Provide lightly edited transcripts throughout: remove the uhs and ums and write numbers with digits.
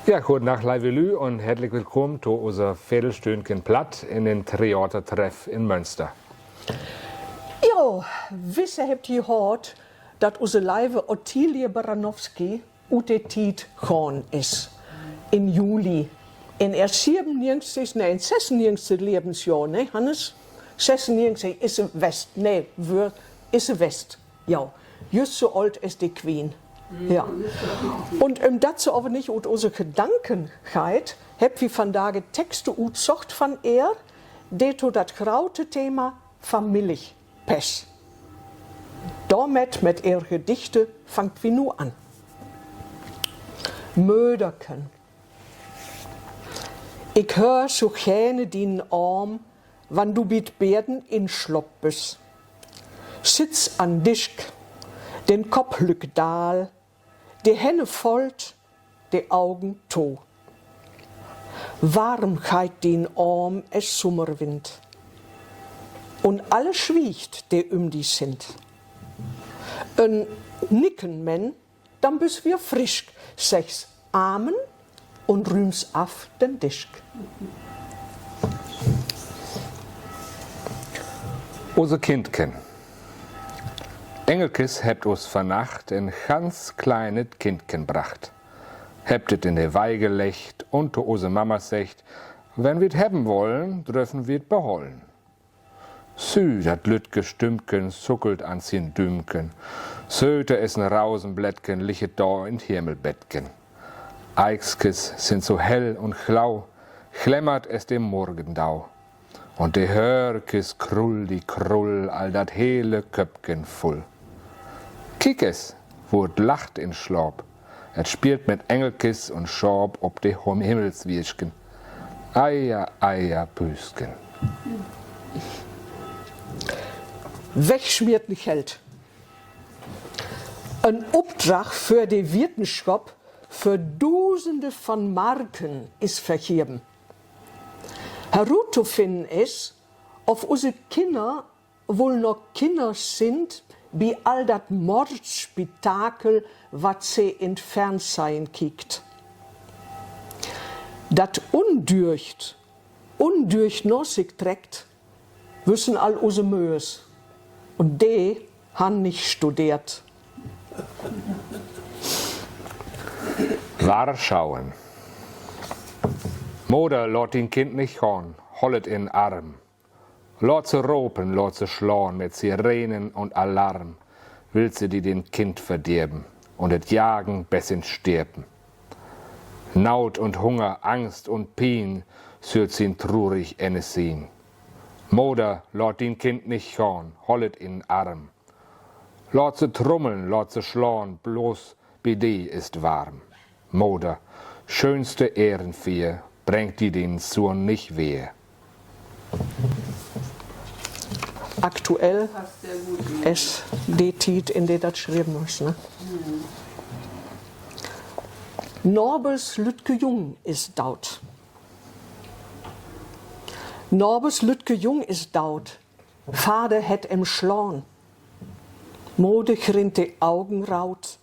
Ja, guten Nacht, lieve Lü und herzlich willkommen zu unser Viertelstündchen Platt in den Theatertreff in Münster. Jo, wisse hebt ihr gehört, dat onze lieve Ottilie Baranowski uit de tijd gaan is. In juli. In 96 Lebensjahr, ne, Hannes? 96 is ze West. Nee, is ze West. Ja, just so alt ist die Queen. Ja. Und dat ze aber nicht ut unsere Gedanken geht, heb wir vandaag Texte utzocht van die to dat grote Thema Familiepech. Damit mit ihrer Gedichte fangt wie nu an. Möderken. Ich hör so gerne den Arm, wann du mit Beerden inschlopp bist. Sitz an Dischk, den Kopf lück dahl, die Hände folgt, die Augen to. Warm geht den Arm es Sommerwind. Und alle schwiegt, die die sind. Ein Nicken men, dann bist wir frisch, sechs Amen und rühms af den Dischk. Unser Kindchen. Engelkes hebt uns vernacht ein ganz kleines Kindchen bracht. Hebt et in der Weige lecht und to ose Mama secht, wenn wir't hebben wollen, dürfen wir't behollen. Sü, dat lütge Stümmken zuckelt an sin Dümken, Söte essen Rausenblättken, lichet da in Himmelbettken. Eichskes sind so hell und glau, chlemmert es dem Morgendau. Und de Hörkes krull die Krull, all dat hele Köpken voll. Kick es, wo et lacht in Schlab, et spielt mit Engelkes und Schorb ob de Himmelswirschken. Eier, Eier, Püsken. Wegschmiert nicht Geld. Ein Obdrach für die Wirtenschop für Dusende von Marken ist vergeben. Herauszufinden ist, ob unsere Kinder wohl noch Kinder sind, wie all dat Mordspektakel, was sie in Fernsehen kiekt. Dat undurchnossig trägt, wissen all unsere Mös. Und die han nicht studiert. Warschauen. Moder lot den Kind nicht horn, hollet in Arm. Lot ze ropen, lot ze schlauen mit Sirenen und Alarm, will sie die den Kind verdirben und et jagen bis ins Stirben. Naut und Hunger, Angst und Pien, sürt sin trurig Enessin. Moder lot den Kind nicht horn, hollet in Arm. Lot ze trummeln, lot ze schlauen, bloß Bidee ist warm. Moder, schönste Ehrenvieh, bringt die den Sohn nicht wehe. Aktuell ist die Zeit, in der das schreiben muss. Ne? Norbes Lütke Jung ist daut. Norbes Lütke Jung ist daut. Vater het em schlaun. Mode grint die Augen raut.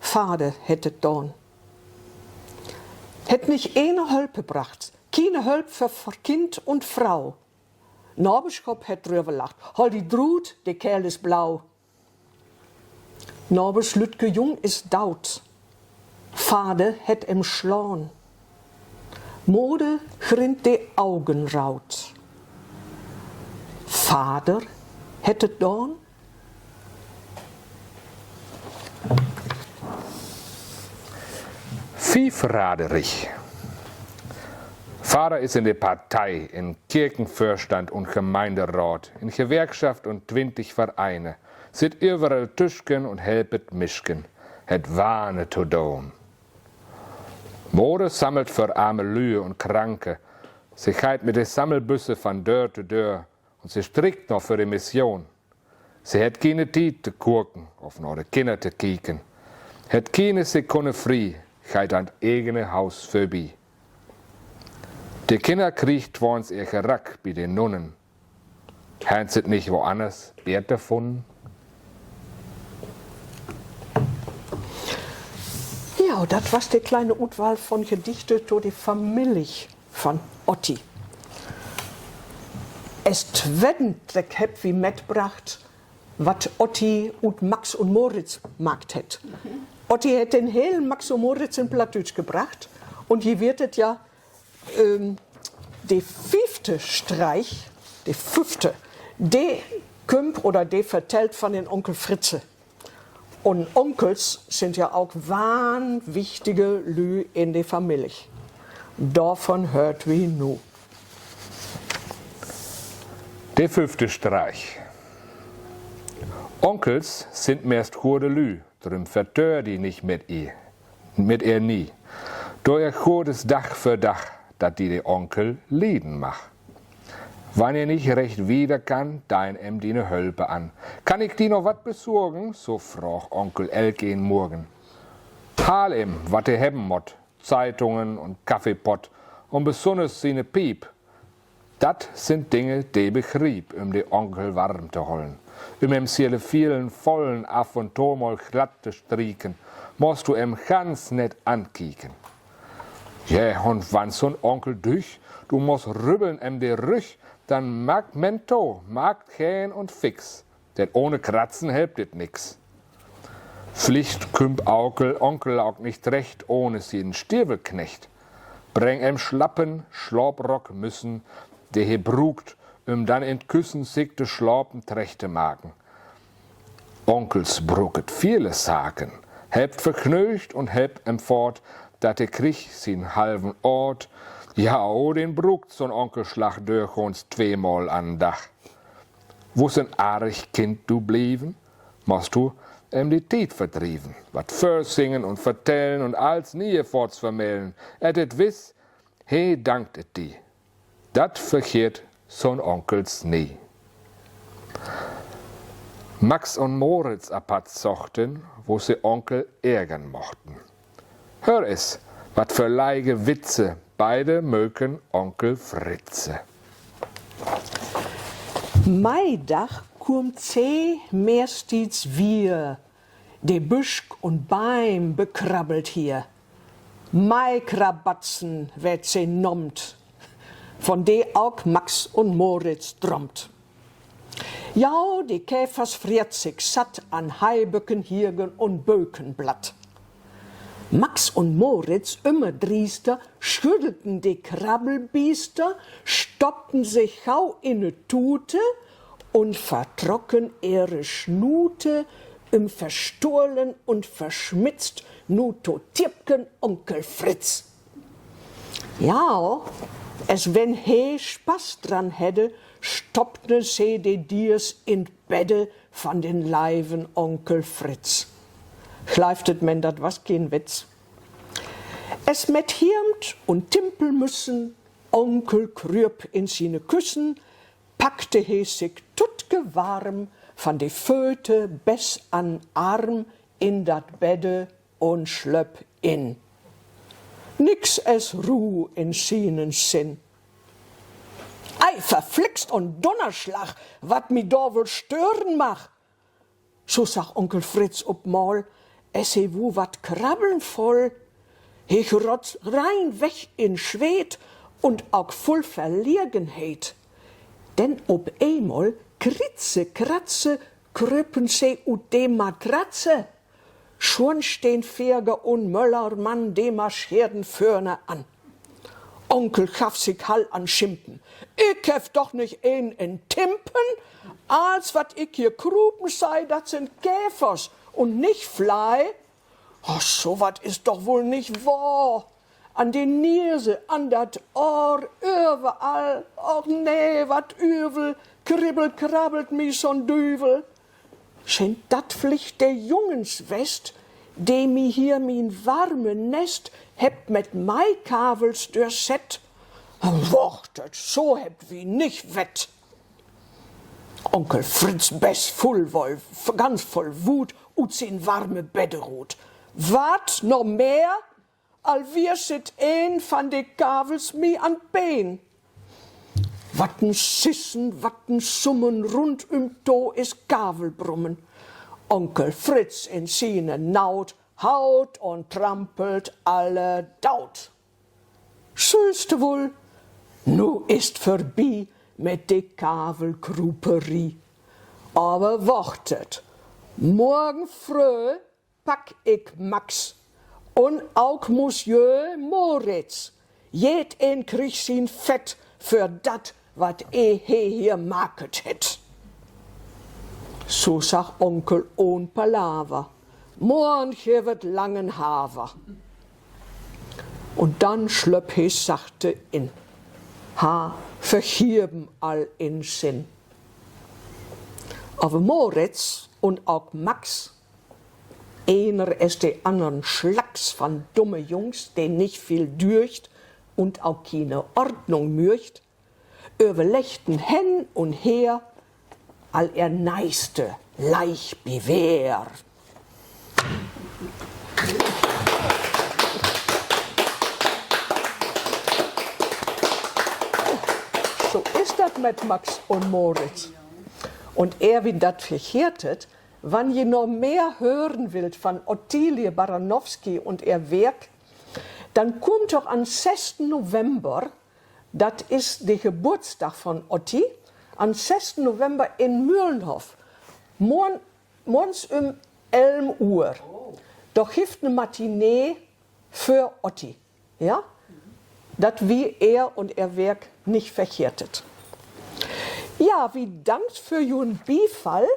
Vater hättet dorn. Het nicht eine Hölp gebracht. Keine Hölp für Kind und Frau. Norbeschkop het drüber lacht. Hol die Drut, der Kerl ist blau. Norbes Lütke Jung ist daut. Vater het em schlaun. Mode grint die Augen raut. Vater hättet dorn. Viehverraderich. Vater ist in der Partei, in Kirchenvorstand und Gemeinderat, in Gewerkschaft und 20 Vereine, sit überall Tischken und helpet Mischken, het Wahne to doen. Mode sammelt für arme Lühe und Kranke, sie geht mit der Sammelbüsse von Dörr zu Dörr und sie strickt noch für die Mission. Sie het keine Zeit zu gucken, auf noch die Kinder zu kieken, het keine Sekunde frei, geht an eigene Haus vorbei. Die Kinder kriegt woans ihr Gerack bei den Nunnen. Haben sie nicht woanders Wert gefunden? Ja, das war die kleine Utwahl von Gedichten durch die Familie von Otti. Es twedendreck heb wie mitbracht, was Otti und Max und Moritz magt het. Otti hat den hellen Max und Moritz in Plattdeutsch gebracht und hier wird es ja der 5. Streich, der 5., der kümmt oder der vertellt von den Onkel Fritze. Und Onkels sind ja auch wahnwichtige Lü in der Familie. Davon hört wie nu. Der 5. Streich. Onkels sind meist gute Lü, drum vertör die nicht mit ihr nie. Doch er gutes Dach für Dach, dat die Onkel lieden mach. Wann ihr nicht recht wieder kann, dein die ne Hölpe an. Kann ich die noch wat besorgen? So frag Onkel Elke in Morgen. Hal ihm, wat er hebben mott, Zeitungen und Kaffeepott und besonders seine Piep. Dat sind Dinge, die begrieb, de Onkel warm zu holen. Seine vielen vollen af und to mal glatt zu strieken, musst du ganz net ankieken. Ja, und wann so'n Onkel durch, du musst rübbeln de Rüch, dann mag Mento, mag kein und fix, denn ohne Kratzen helpt dit nix. Pflicht kümmt Onkel auch nicht recht, ohne sie Stiefelknecht. Bring Schlappen, Schlauprock müssen, der he brugt, dann in Küssen sich de Schlaupen trechte magen. Onkels bruget viele Sagen, helpt verknöcht und helpt fort, dat der krieg sin halben Ort, ja, den brugt so'n Onkelschlag durch uns zweimal an Dach. Wo's ein arg Kind du blieben, musst du die Tiet vertrieben, wat versingen und vertellen und als nie forts vermelden, et wiss, he dankt et die. Dat vergeht so'n Onkels nie. Max und Moritz apart zochten, wo sie Onkel ärgern mochten. Hör es, wat für leige Witze, beide mögen Onkel Fritze. Maidach kommt mehrstens wir, de Büschk und Beim bekrabbelt hier. Maikrabatzen wird sie nommt, von de auch Max und Moritz drommt. Ja, die Käfers friert sich satt an Haiböcken, Hirgen und Bökenblatt. Max und Moritz, immer driester, schüttelten die Krabbelbiester, stoppten sich gau in ne Tute und vertrocken ihre Schnute verstohlen und verschmitzt nu to Tippken Onkel Fritz. Ja, es wenn he Spaß dran hätte, stoppte se de Diers in Bette von den Leiven Onkel Fritz. Schleiftet men dat was kein Witz. Es met Hirmt und Timpel müssen, Onkel krüp in sine Küssen, packte he sich tutge warm, von de Föte bis an Arm in dat Bette und schlöpp in. Nix es Ruh in sinen Sinn. Ei, verflixt und Donnerschlag, wat mi da wohl stören mach. So sag Onkel Fritz ob mal, es he wo wat krabbeln voll. Ich rotz rein weg in Schwed und auch voll Verlegenheit. Denn ob einmal Kritze, Kratze, kröpen se ut de Matratze. Schon stehn Ferger und Möllermann de marscherden Förne an. Onkel gaff sich Hall an Schimpen. Ich hef doch nicht in Timpen, als wat ich hier krupen sei, dat sind Käfers und nicht Flei. Oh, so wat ist doch wohl nicht wahr. An den Nierse, an dat Ohr, überall. Och nee, wat übel, kribbelt, krabbelt mi so'n Düvel. Scheint dat Pflicht der Jungenswest, de mi hier min warme Nest hebt mit Maikavels durchset. Wortet, so hebt wie nicht wett. Onkel Fritz bess ganz voll Wut, ut sin warme Bette ruht. Wat, noch mehr? Al wir sit een van de Kavels mi an Bein. Watten Sissen, watten Summen, rund Do is Kavelbrummen. Onkel Fritz in sine Naut haut und trampelt alle daut. Süßte wohl, nu ist vorbei mit de Kavelgruperie. Aber wartet, morgen früh pack ich Max und auch Monsieur Moritz. Jeden krieg sin Fett für dat, wat hier market het. So sag Onkel ohn Palaver. Morgen wird langen Haver. Und dann schlöpp he sachte in. Ha verhirben all in Sinn. Aber Moritz und auch Max, einer ist de anderen Schlacks von dumme Jungs, den nicht viel dürcht und auch keine Ordnung mürcht, überlechten hen und her, all er neiste Leich bewehr. So ist das mit Max und Moritz. Und wie das verkehrtet, wann je noch mehr hören wollt von Ottilie Baranowski und ihr Werk, dann kommt doch am 6. November, das ist der Geburtstag von Otti, am 6. November in Mühlenhof, morgens 11 Uhr. Doch hilft eine Matinee für Otti, ja? Das wie er und ihr Werk nicht verkehrtet. Ja, wie Dank für Jun Bifall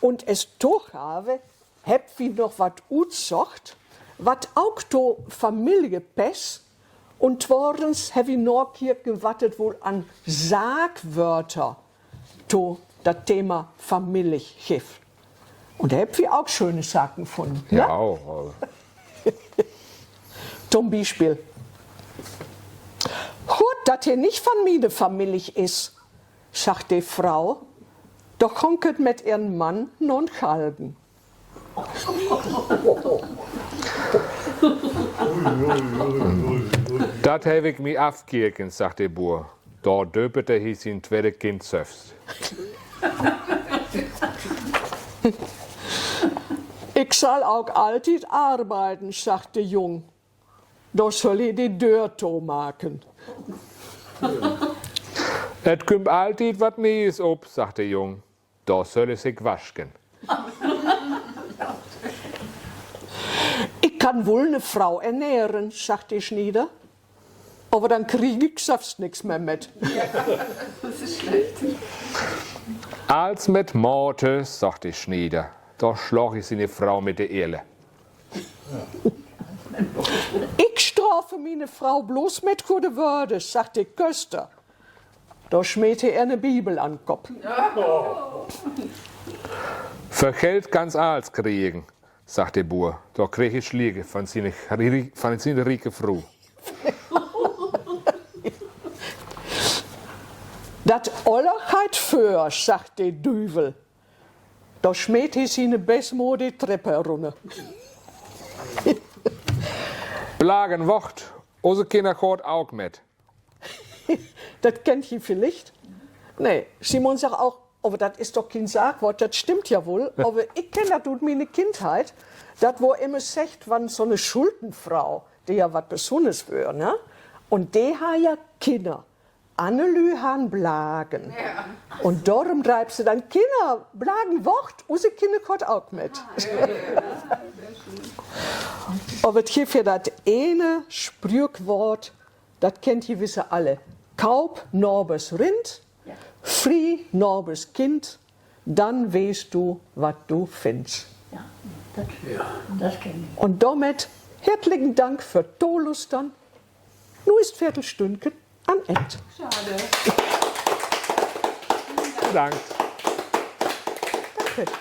und es doch habe, habt wie noch wat utzocht, wat auch to Familie pes und tworens hab ich noch hier gewattet wohl an Sagwörter to das Thema Familie gif. Und habt wie auch schöne Sachen gefunden. Ja, auch. Zum Beispiel. Gut, dass hier nicht von mir de Familie ist, sagt die Frau, doch konkert mit ihrem Mann nun halben. Dat heb ik me afkirken, sagt der Boer. Da döpete hij zijn tweede Kind zelfs. Ich soll auch altijd arbeiten, sagt der Jung. Da soll ich die Deur to maken. Het kommt altijd wat Neues op, sagt der Jung. Da soll es sich waschen. Ich kann wohl eine Frau ernähren, sagt die Schnieder. Aber dann krieg ich selbst nichts mehr mit. Das ist schlecht. Als mit Morte, sagt die Schnieder. Da schlag ich seine Frau mit der Ehle. Ich strafe meine Frau bloß mit gute Würde, sagt die Köster. Da schmähte er eine Bibel an den Kopf. Für Geld ganz alles kriegen, sagt der Boer. Da krieg ich Schläge von seiner reichen Frau. Dat Ollerheit für, sagt der Düvel. Da schmäht er seine Besmo die Treppe runter. Blagen Wort, unsere Kinder geht auch mit. Das kennt ihr vielleicht? Nee, Simon sagt auch, aber das ist doch kein Sagwort, das stimmt ja wohl. Aber ich kenne das durch meine Kindheit, das wo immer sagt, wann so eine Schuldenfrau, die ja was Besonderes wäre, ne? Und die hat ja Kinder. Annelü han Blagen. Ja. Und darum treibst du dann Kinder, Blagen Wort, unsere Kinder kommt auch mit. Aber es gibt ja das eine Sprüchwort, das kennt ihr wissen alle. Kaub Norbes Rind, Frie Norbes Kind, dann weißt du, was du findest. Ja, das kenne ich. Und damit herzlichen Dank für Tolustern. Nur ist Viertelstündchen am Ende. Schade. Dank. Danke.